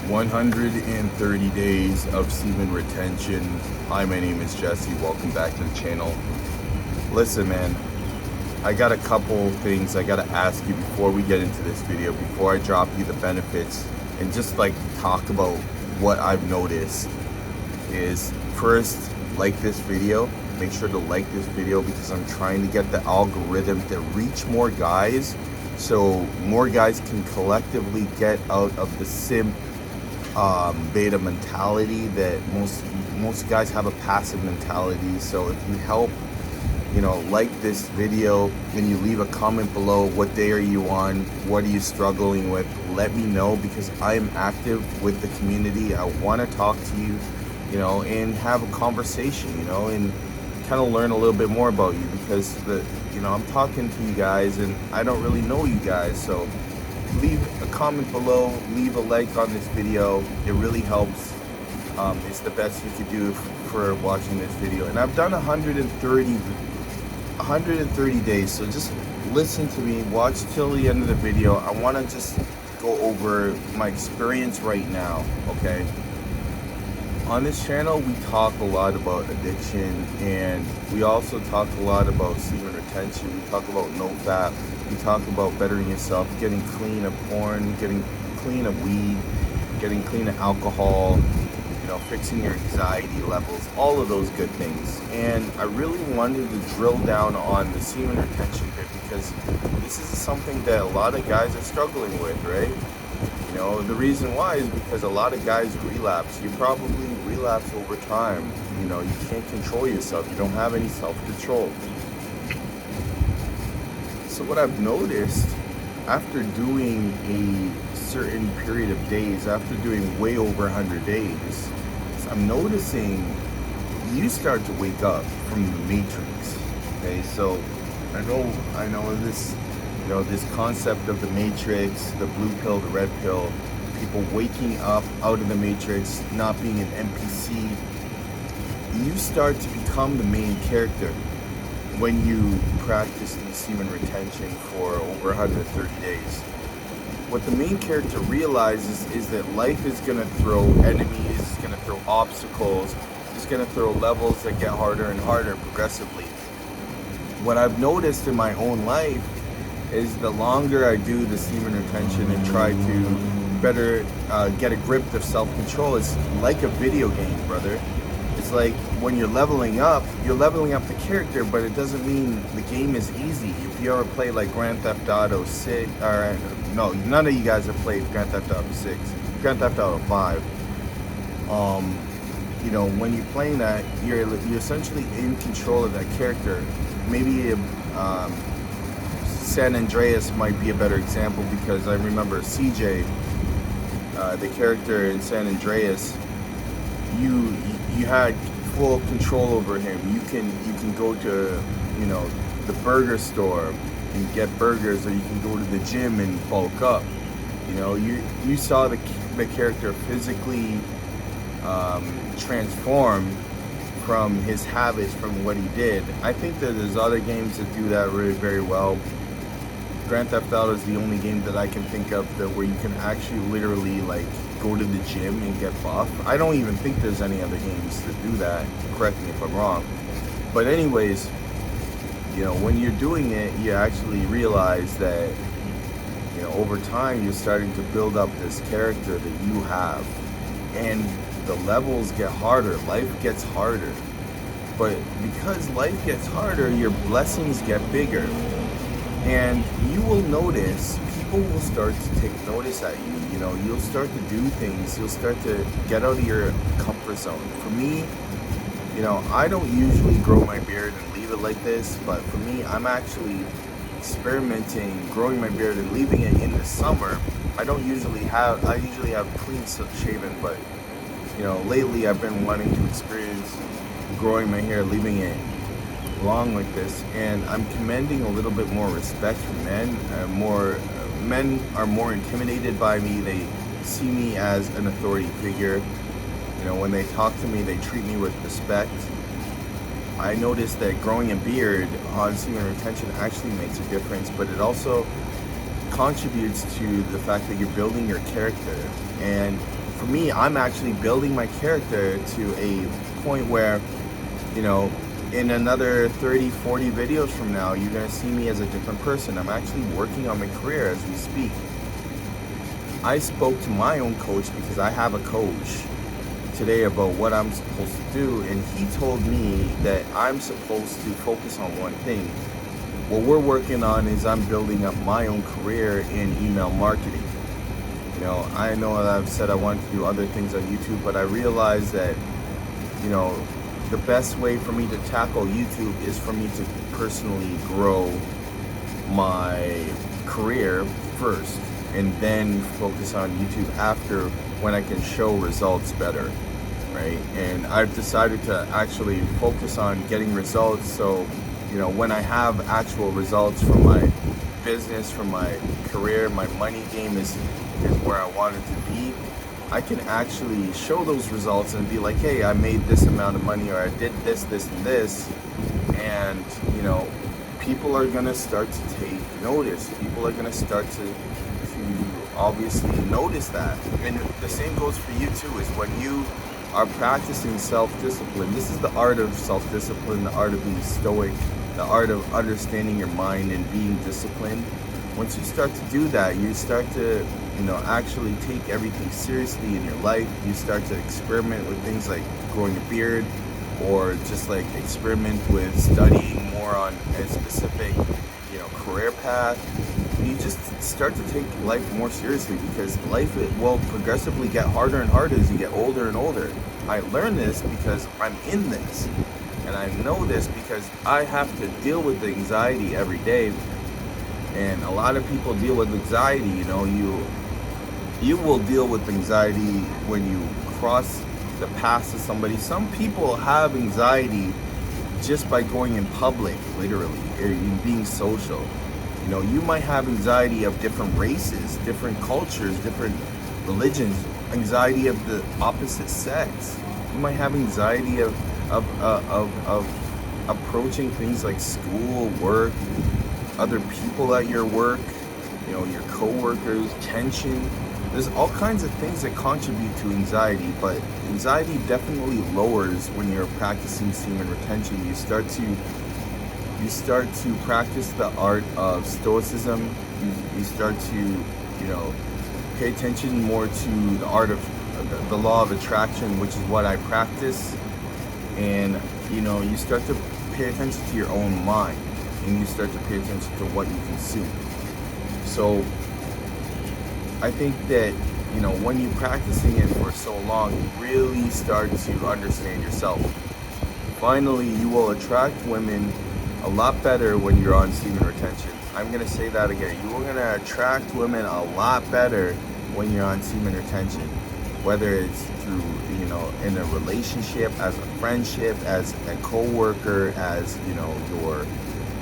130 days of semen retention. Hi, my name is Jesse. Welcome back to the channel. Listen, man, I got a couple things I gotta ask you before we get into this video, before I drop you the benefits and just like talk about what I've noticed. Is first, like this video. Make sure to like this video because I'm trying to get the algorithm to reach more guys, so more guys can collectively get out of the simp beta mentality that most guys have a passive mentality. So if you help, like this video and you leave a comment below, what day are you on, what are you struggling with, let me know, because I am active with the community. I want to talk to you, and have a conversation, and kind of learn a little bit more about you, because I'm talking to you guys and I don't really know you guys. So leave a comment below, leave a like on this video. It really helps. It's the best you could do for watching this video. And I've done 130 days, so just listen to me, watch till the end of the video. I want to just go over my experience right now, okay? On this channel, we talk a lot about addiction, and we also talk a lot about semen retention. We talk about NoFap. We talk about bettering yourself, getting clean of porn, getting clean of weed, getting clean of alcohol, fixing your anxiety levels, all of those good things. And I really wanted to drill down on the semen retention bit, because this is something that a lot of guys are struggling with, right? The reason why is because a lot of guys relapse. You probably relapse over time. You can't control yourself. You don't have any self-control. So what I've noticed after doing a certain period of days, after doing way over 100 days, is I'm noticing you start to wake up from the matrix. Okay, so I know this. This concept of the matrix, the blue pill, the red pill, people waking up out of the matrix, not being an NPC. You start to become the main character when you practice the semen retention for over 130 days. What the main character realizes is that life is going to throw enemies, it's going to throw obstacles, it's going to throw levels that get harder and harder progressively. What I've noticed in my own life is the longer I do the semen retention and try to better get a grip of self-control, it's like a video game, brother. It's like when you're leveling up the character, but it doesn't mean the game is easy. If you ever play like Grand Theft Auto 6, or no, none of you guys have played Grand Theft Auto 6, Grand Theft Auto 5. When you're playing that, you're essentially in control of that character. Maybe San Andreas might be a better example, because I remember CJ, the character in San Andreas, you had full control over him. You can go to the burger store and get burgers, or you can go to the gym and bulk up. You saw the character physically transform from his habits, from what he did. I think that there's other games that do that really very well. Grand Theft Auto is the only game that I can think of where you can actually literally like go to the gym and get buff. I don't even think there's any other games that do that. Correct me if I'm wrong. But anyways, when you're doing it, you actually realize that over time you're starting to build up this character that you have, and the levels get harder, life gets harder. But because life gets harder, your blessings get bigger. And you will notice, people will start to take notice at you. You'll start to do things. You'll start to get out of your comfort zone. For me, I don't usually grow my beard and leave it like this, but for me, I'm actually experimenting, growing my beard and leaving it in the summer. I usually have clean shaven, but lately I've been wanting to experience growing my hair, leaving it long like this, and I'm commending a little bit more respect for men. Men are more intimidated by me. They see me as an authority figure. When they talk to me, they treat me with respect. I noticed that growing a beard on semen retention actually makes a difference, but it also contributes to the fact that you're building your character. And for me, I'm actually building my character to a point where, you know, in another 30, 40 videos from now, you're going to see me as a different person. I'm actually working on my career as we speak. I spoke to my own coach because I have a coach today about what I'm supposed to do, and he told me that I'm supposed to focus on one thing. What we're working on is I'm building up my own career in email marketing. You know, I know that I've said I wanted to do other things on YouTube, but I realized that, you know, the best way for me to tackle YouTube is for me to personally grow my career first, and then focus on YouTube after, when I can show results better, right? And I've decided to actually focus on getting results, so, you know, when I have actual results from my business, from my career, my money game is where I want it to be, I can actually show those results and be like, hey, I made this amount of money, or I did this, this, and this. And, you know, people are going to start to take notice. People are going to start to obviously notice that. And the same goes for you too, is when you are practicing self-discipline. This is the art of self-discipline, the art of being stoic, the art of understanding your mind and being disciplined. Once you start to do that, you start to, you know, actually take everything seriously in your life. You start to experiment with things like growing a beard, or just like experiment with studying more on a specific, you know, career path. You just start to take life more seriously, because life will progressively get harder and harder as you get older and older. I learned this because I'm in this, and I know this because I have to deal with anxiety every day. And a lot of people deal with anxiety. You know, you will deal with anxiety when you cross the path of somebody. Some people have anxiety just by going in public, literally, or being social. You know, you might have anxiety of different races, different cultures, different religions, anxiety of the opposite sex. You might have anxiety of approaching things like school, work, other people at your work, you know, your coworkers, tension. There's all kinds of things that contribute to anxiety, but anxiety definitely lowers when you're practicing semen retention. You start to practice the art of stoicism. You start to, you know, pay attention more to the art of the law of attraction, which is what I practice. And, you know, you start to pay attention to your own mind, and you start to pay attention to what you consume. So I think that, you know, when you're practicing it for so long, you really start to understand yourself. Finally, you will attract women a lot better when you're on semen retention. I'm going to say that again. You are going to attract women a lot better when you're on semen retention. Whether it's through, you know, in a relationship, as a friendship, as a co-worker, as, you know,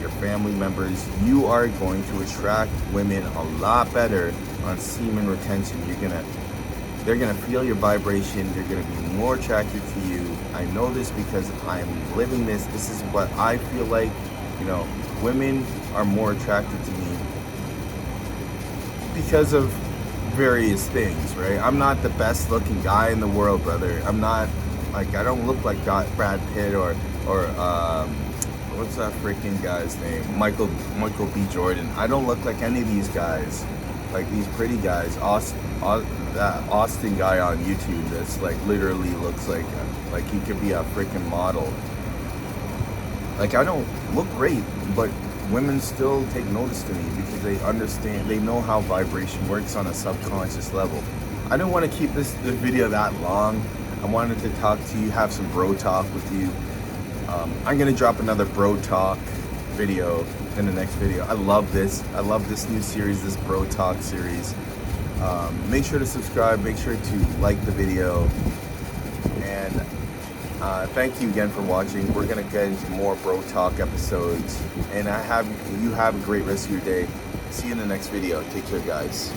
your family members, you are going to attract women a lot better on semen retention. They're gonna feel your vibration. They're gonna be more attracted to you. I know this because I'm living this. This is what I feel like. You know, women are more attracted to me because of various things, right? I'm not the best looking guy in the world, brother. I'm not, like, I don't look like Brad Pitt or what's that freaking guy's name? Michael B. Jordan. I don't look like any of these guys, like these pretty guys. That Austin guy on YouTube that's like literally looks like he could be a freaking model. Like, I don't look great, but women still take notice to me because they understand, they know how vibration works on a subconscious level. I didn't want to keep this video that long. I wanted to talk to you, have some bro talk with you. I'm gonna drop another bro talk video in the next video. I love this new series, this bro talk series. Make sure to subscribe, make sure to like the video, and thank you again for watching. We're gonna get into more bro talk episodes, and you have a great rest of your day. See you in the next video. Take care, guys.